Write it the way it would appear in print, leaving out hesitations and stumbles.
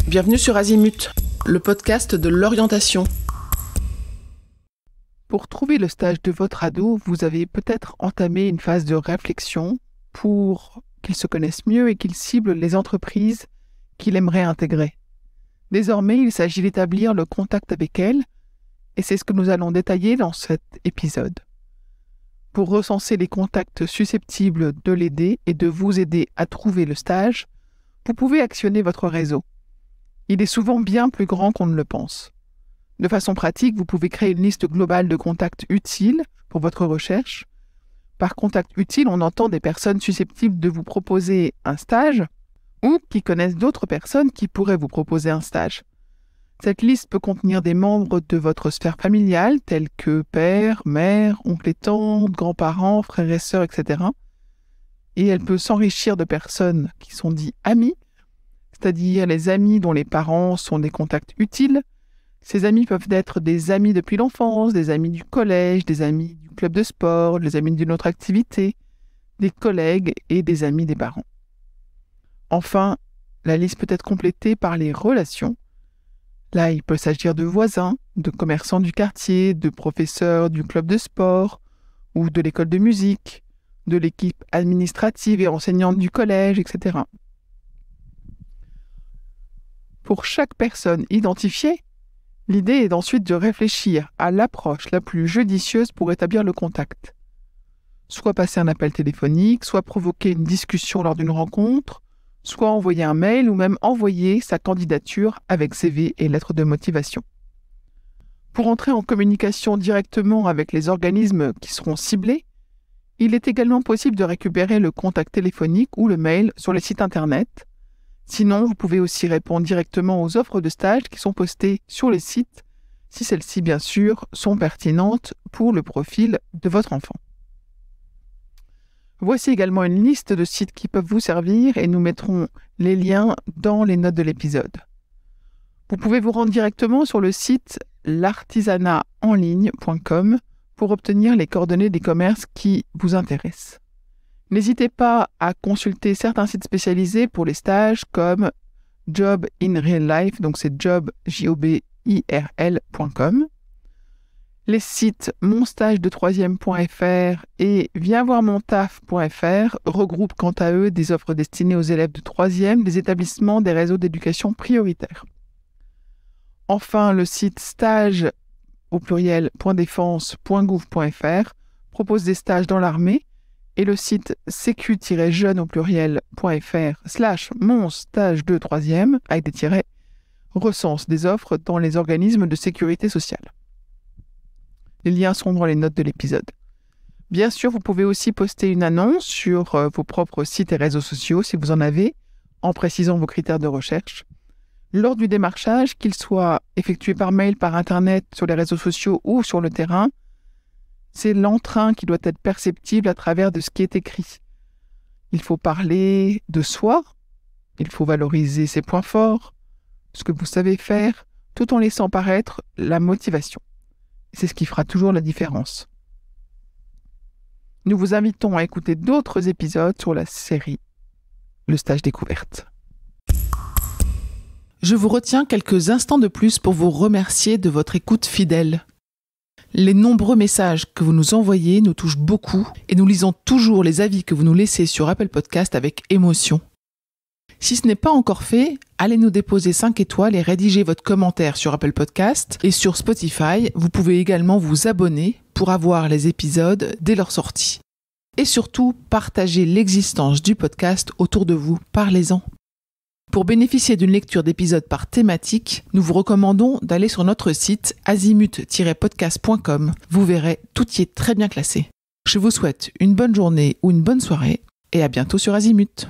Bienvenue sur Azimut, le podcast de l'orientation. Pour trouver le stage de votre ado, vous avez peut-être entamé une phase de réflexion pour qu'il se connaisse mieux et qu'il cible les entreprises qu'il aimerait intégrer. Désormais, il s'agit d'établir le contact avec elles, et c'est ce que nous allons détailler dans cet épisode. Pour recenser les contacts susceptibles de l'aider et de vous aider à trouver le stage, vous pouvez actionner votre réseau. Il est souvent bien plus grand qu'on ne le pense. De façon pratique, vous pouvez créer une liste globale de contacts utiles pour votre recherche. Par contact utile, on entend des personnes susceptibles de vous proposer un stage ou qui connaissent d'autres personnes qui pourraient vous proposer un stage. Cette liste peut contenir des membres de votre sphère familiale, tels que père, mère, oncle et tante, grands-parents, frères et sœurs, etc. Et elle peut s'enrichir de personnes qui sont dites amis, c'est-à-dire les amis dont les parents sont des contacts utiles. Ces amis peuvent être des amis depuis l'enfance, des amis du collège, des amis du club de sport, des amis d'une autre activité, des collègues et des amis des parents. Enfin, la liste peut être complétée par les relations. Là, il peut s'agir de voisins, de commerçants du quartier, de professeurs du club de sport ou de l'école de musique, de l'équipe administrative et enseignante du collège, etc. Pour chaque personne identifiée, l'idée est ensuite de réfléchir à l'approche la plus judicieuse pour établir le contact. Soit passer un appel téléphonique, soit provoquer une discussion lors d'une rencontre, soit envoyer un mail ou même envoyer sa candidature avec CV et lettre de motivation. Pour entrer en communication directement avec les organismes qui seront ciblés, il est également possible de récupérer le contact téléphonique ou le mail sur les sites internet. Sinon, vous pouvez aussi répondre directement aux offres de stage qui sont postées sur les sites, si celles-ci, bien sûr, sont pertinentes pour le profil de votre enfant. Voici également une liste de sites qui peuvent vous servir et nous mettrons les liens dans les notes de l'épisode. Vous pouvez vous rendre directement sur le site l'artisanatenligne.com pour obtenir les coordonnées des commerces qui vous intéressent. N'hésitez pas à consulter certains sites spécialisés pour les stages comme Job in Real Life, donc c'est jobirl.com. Les sites monstagede3e.fr et viensvoirmontaf.fr regroupent quant à eux des offres destinées aux élèves de 3e des établissements des réseaux d'éducation prioritaires. Enfin, le site stage.défense.gouv.fr propose des stages dans l'armée et le site secu-jeune.fr/monstage2-3e avec des tirets recense des offres dans les organismes de sécurité sociale. Les liens sont dans les notes de l'épisode. Bien sûr, vous pouvez aussi poster une annonce sur vos propres sites et réseaux sociaux si vous en avez, en précisant vos critères de recherche. Lors du démarchage, qu'il soit effectué par mail, par Internet, sur les réseaux sociaux ou sur le terrain, c'est l'entrain qui doit être perceptible à travers de ce qui est écrit. Il faut parler de soi, il faut valoriser ses points forts, ce que vous savez faire, tout en laissant paraître la motivation. C'est ce qui fera toujours la différence. Nous vous invitons à écouter d'autres épisodes sur la série Le stage découverte. Je vous retiens quelques instants de plus pour vous remercier de votre écoute fidèle. Les nombreux messages que vous nous envoyez nous touchent beaucoup et nous lisons toujours les avis que vous nous laissez sur Apple Podcast avec émotion. Si ce n'est pas encore fait, allez nous déposer 5 étoiles et rédigez votre commentaire sur Apple Podcast et sur Spotify. Vous pouvez également vous abonner pour avoir les épisodes dès leur sortie. Et surtout, partagez l'existence du podcast autour de vous. Parlez-en. Pour bénéficier d'une lecture d'épisodes par thématique, nous vous recommandons d'aller sur notre site azimut-podcast.com. Vous verrez, tout y est très bien classé. Je vous souhaite une bonne journée ou une bonne soirée et à bientôt sur Azimut.